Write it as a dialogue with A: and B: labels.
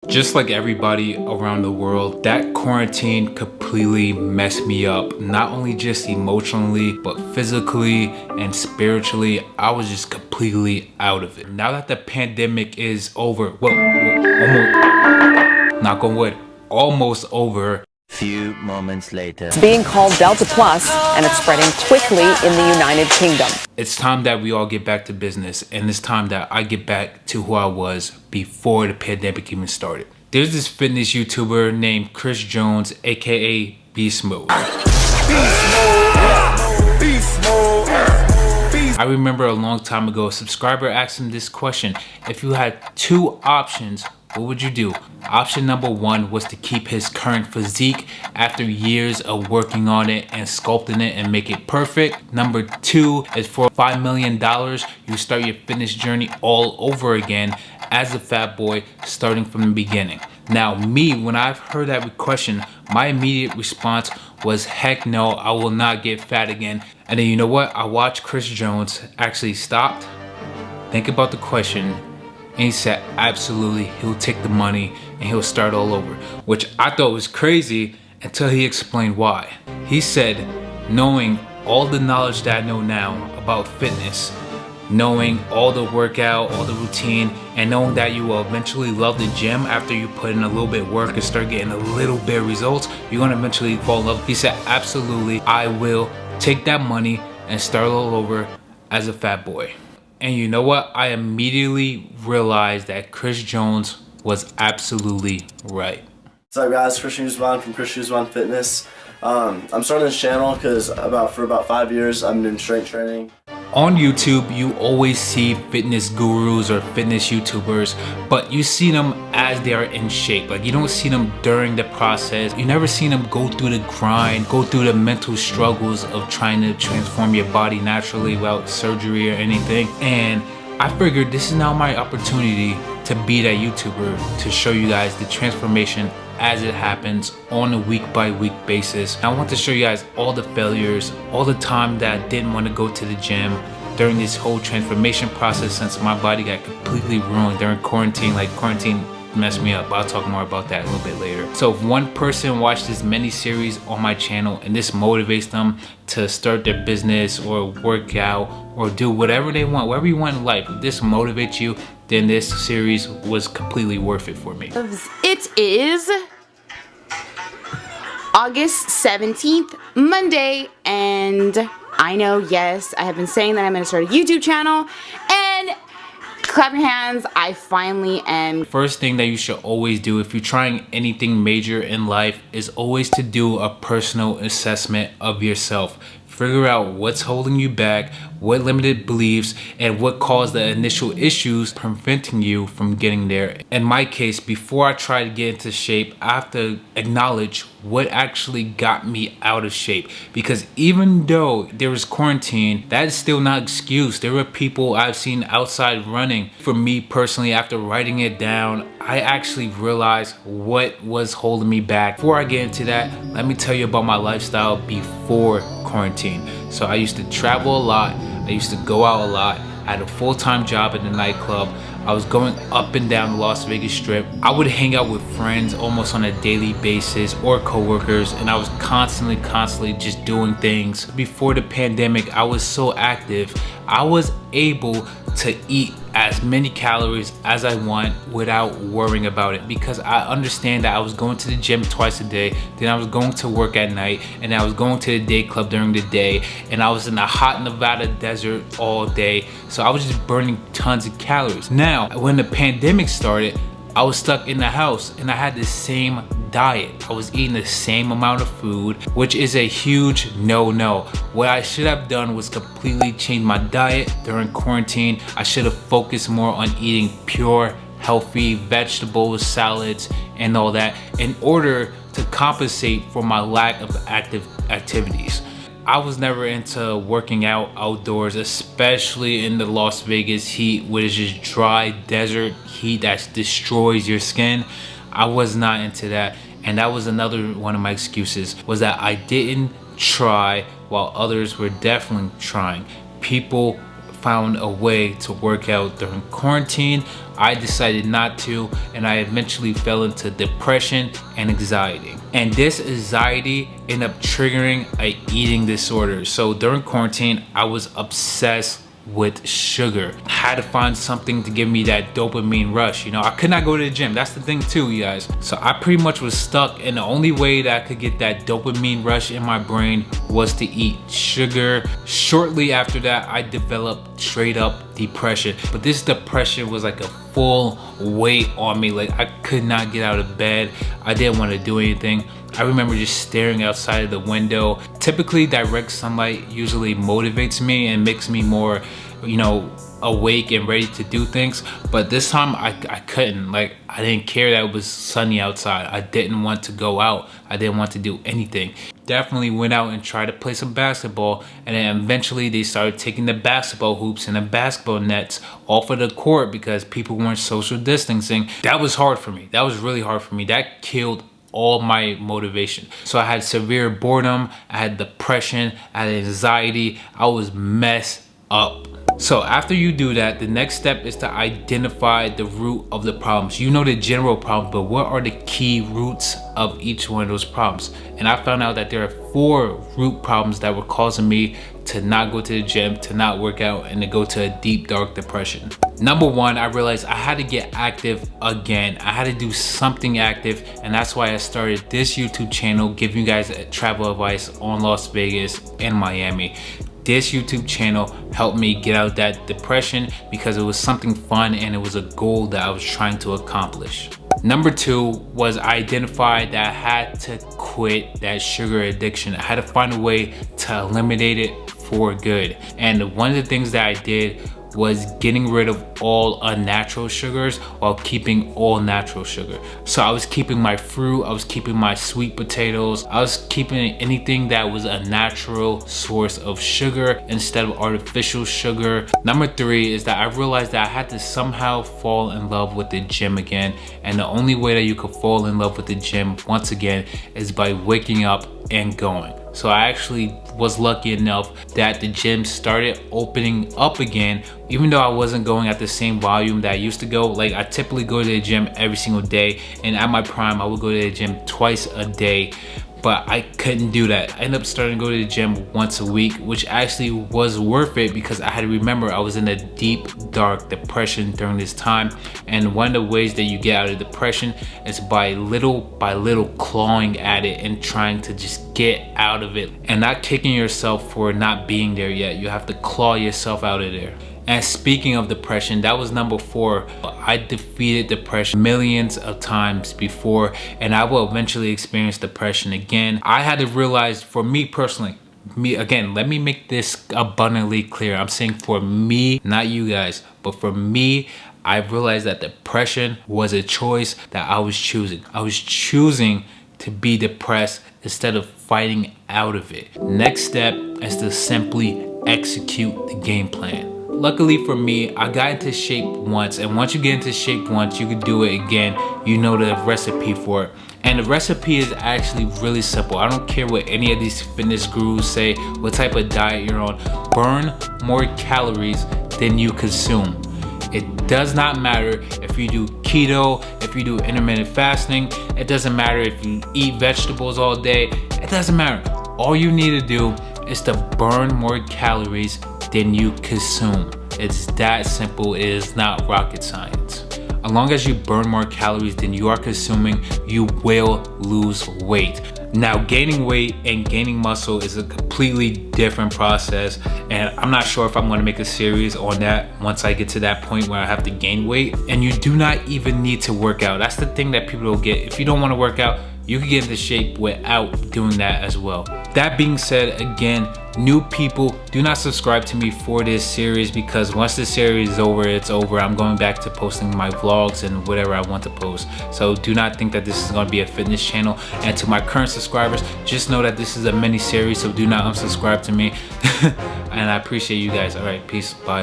A: Just like everybody around the world, that quarantine completely messed me up. Not only just emotionally, but physically and spiritually. I was just completely out of it. Now that the pandemic is over, well almost, knock on wood, almost over.
B: Few moments later.
C: It's being called Delta Plus, and it's spreading quickly in the United Kingdom.
A: It's time that we all get back to business, and it's time that I get back to who I was before the pandemic even started. There's this fitness YouTuber named Chris Jones, aka Beast Mode. I remember a long time ago, a subscriber asked him this question: if you had two options, what would you do? Option number one was to keep his current physique after years of working on it and sculpting it and make it perfect. Number two is for $5 million, you start your fitness journey all over again as a fat boy, starting from the beginning. Now me, when I've heard that question, my immediate response was, heck no, I will not get fat again. And then you know what? I watched Chris Jones actually stop, think about the question, and he said absolutely, he'll take the money and he'll start all over, which I thought was crazy until he explained why. He said, knowing all the knowledge that I know now about fitness, knowing all the workout, all the routine, and knowing that you will eventually love the gym after you put in a little bit of work and start getting a little bit of results, you're gonna eventually fall in love. He said, absolutely, I will take that money and start all over as a fat boy. And you know what? I immediately realized that Chris Jones was absolutely right.
D: What's up guys, Christian Usman from Christian Usman Fitness. I'm starting this channel because for about 5 years I've been doing strength training.
A: On YouTube, you always see fitness gurus or fitness YouTubers, but you see them as they are in shape. Like, you don't see them during the process. You never see them go through the grind, go through the mental struggles of trying to transform your body naturally without surgery or anything. And I figured this is now my opportunity to be that YouTuber, to show you guys the transformation as it happens on a week-by-week basis. I want to show you guys all the failures, all the time that I didn't want to go to the gym during this whole transformation process, since my body got completely ruined during quarantine. Like, quarantine messed me up. I'll talk more about that a little bit later. So if one person watched this mini series on my channel and this motivates them to start their business or work out or do whatever they want, whatever you want in life, if this motivates you, then this series was completely worth it for me.
E: It is August 17th, Monday, and I know, yes, I have been saying that I'm going to start a YouTube channel, and clap your hands, I finally am.
A: First thing that you should always do if you're trying anything major in life is always to do a personal assessment of yourself. Figure out what's holding you back, what limited beliefs, and what caused the initial issues preventing you from getting there. In my case, before I try to get into shape, I have to acknowledge what actually got me out of shape. Because even though there was quarantine, that is still not an excuse. There were people I've seen outside running. For me personally, after writing it down, I actually realized what was holding me back. Before I get into that, let me tell you about my lifestyle before quarantine. So I used to travel a lot, I used to go out a lot, I had a full-time job at the nightclub, I was going up and down the Las Vegas Strip. I would hang out with friends almost on a daily basis or coworkers, and I was constantly just doing things. Before the pandemic, I was so active, I was able to eat as many calories as I want without worrying about it, because I understand that I was going to the gym twice a day, then I was going to work at night, and I was going to the day club during the day, and I was in the hot Nevada desert all day, so I was just burning tons of calories. Now, when the pandemic started, I was stuck in the house and I had the same diet. I was eating the same amount of food, which is a huge no-no. What I should have done was completely change my diet during quarantine. I should have focused more on eating pure, healthy vegetables, salads, and all that in order to compensate for my lack of active activities. I was never into working out outdoors, especially in the Las Vegas heat, which is just dry desert heat that destroys your skin. I was not into that, and that was another one of my excuses, was that I didn't try while others were definitely trying. People found a way to work out during quarantine. I decided not to, and I eventually fell into depression and anxiety. And this anxiety ended up triggering an eating disorder. So during quarantine, I was obsessed with sugar. I had to find something to give me that dopamine rush. You know, I could not go to the gym. That's the thing too, you guys. So I pretty much was stuck, and the only way that I could get that dopamine rush in my brain was to eat sugar. Shortly after that, I developed straight up depression. But this depression was like a full weight on me. Like, I could not get out of bed. I didn't want to do anything. I remember just staring outside of the window. Typically, direct sunlight usually motivates me and makes me more, you know, awake and ready to do things. But this time I couldn't. Like, I didn't care that it was sunny outside. I didn't want to go out. I didn't want to do anything. Definitely went out and tried to play some basketball, and then eventually they started taking the basketball hoops and the basketball nets off of the court because people weren't social distancing. That was hard for me. That was really hard for me. That killed all my motivation. So I had severe boredom, I had depression, I had anxiety. I was messed up. So after you do that, the next step is to identify the root of the problems. You know the general problem, but what are the key roots of each one of those problems? And I found out that there are 4 root problems that were causing me to not go to the gym, to not work out, and to go to a deep, dark depression. Number 1, I realized I had to get active again. I had to do something active, and that's why I started this YouTube channel, giving you guys travel advice on Las Vegas and Miami. This YouTube channel helped me get out of that depression because it was something fun and it was a goal that I was trying to accomplish. Number 2 was I identified that I had to quit that sugar addiction. I had to find a way to eliminate it for good. And one of the things that I did was getting rid of all unnatural sugars while keeping all natural sugar. So I was keeping my fruit, I was keeping my sweet potatoes, I was keeping anything that was a natural source of sugar instead of artificial sugar. Number 3 is that I realized that I had to somehow fall in love with the gym again, and the only way that you could fall in love with the gym once again is by waking up and going. So I actually was lucky enough that the gym started opening up again, even though I wasn't going at the same volume that I used to go. Like, I typically go to the gym every single day, and at my prime I would go to the gym twice a day. But I couldn't do that. I ended up starting to go to the gym once a week, which actually was worth it because I had to remember I was in a deep, dark depression during this time. And one of the ways that you get out of depression is by little clawing at it and trying to just get out of it and not kicking yourself for not being there yet. You have to claw yourself out of there. And speaking of depression, that was number 4. I defeated depression millions of times before, and I will eventually experience depression again. I had to realize, for me personally, let me make this abundantly clear. I'm saying for me, not you guys, but for me, I realized that depression was a choice that I was choosing. I was choosing to be depressed instead of fighting out of it. Next step is to simply execute the game plan. Luckily for me, I got into shape once, and once you get into shape once, you can do it again. You know the recipe for it. And the recipe is actually really simple. I don't care what any of these fitness gurus say, what type of diet you're on. Burn more calories than you consume. It does not matter if you do keto, if you do intermittent fasting. It doesn't matter if you eat vegetables all day. It doesn't matter. All you need to do is to burn more calories than you consume. It's that simple. It is not rocket science. As long as you burn more calories than you are consuming, you will lose weight. Now, gaining weight and gaining muscle is a completely different process, and I'm not sure if I'm going to make a series on that once I get to that point where I have to gain weight. And you do not even need to work out. That's the thing that people don't get. If you don't want to work out, you can get into shape without doing that as well. That being said, again, new people, do not subscribe to me for this series, because once this series is over, it's over. I'm going back to posting my vlogs and whatever I want to post. So do not think that this is going to be a fitness channel. And to my current subscribers, just know that this is a mini series, so do not unsubscribe to me. And I appreciate you guys. All right, peace, bye.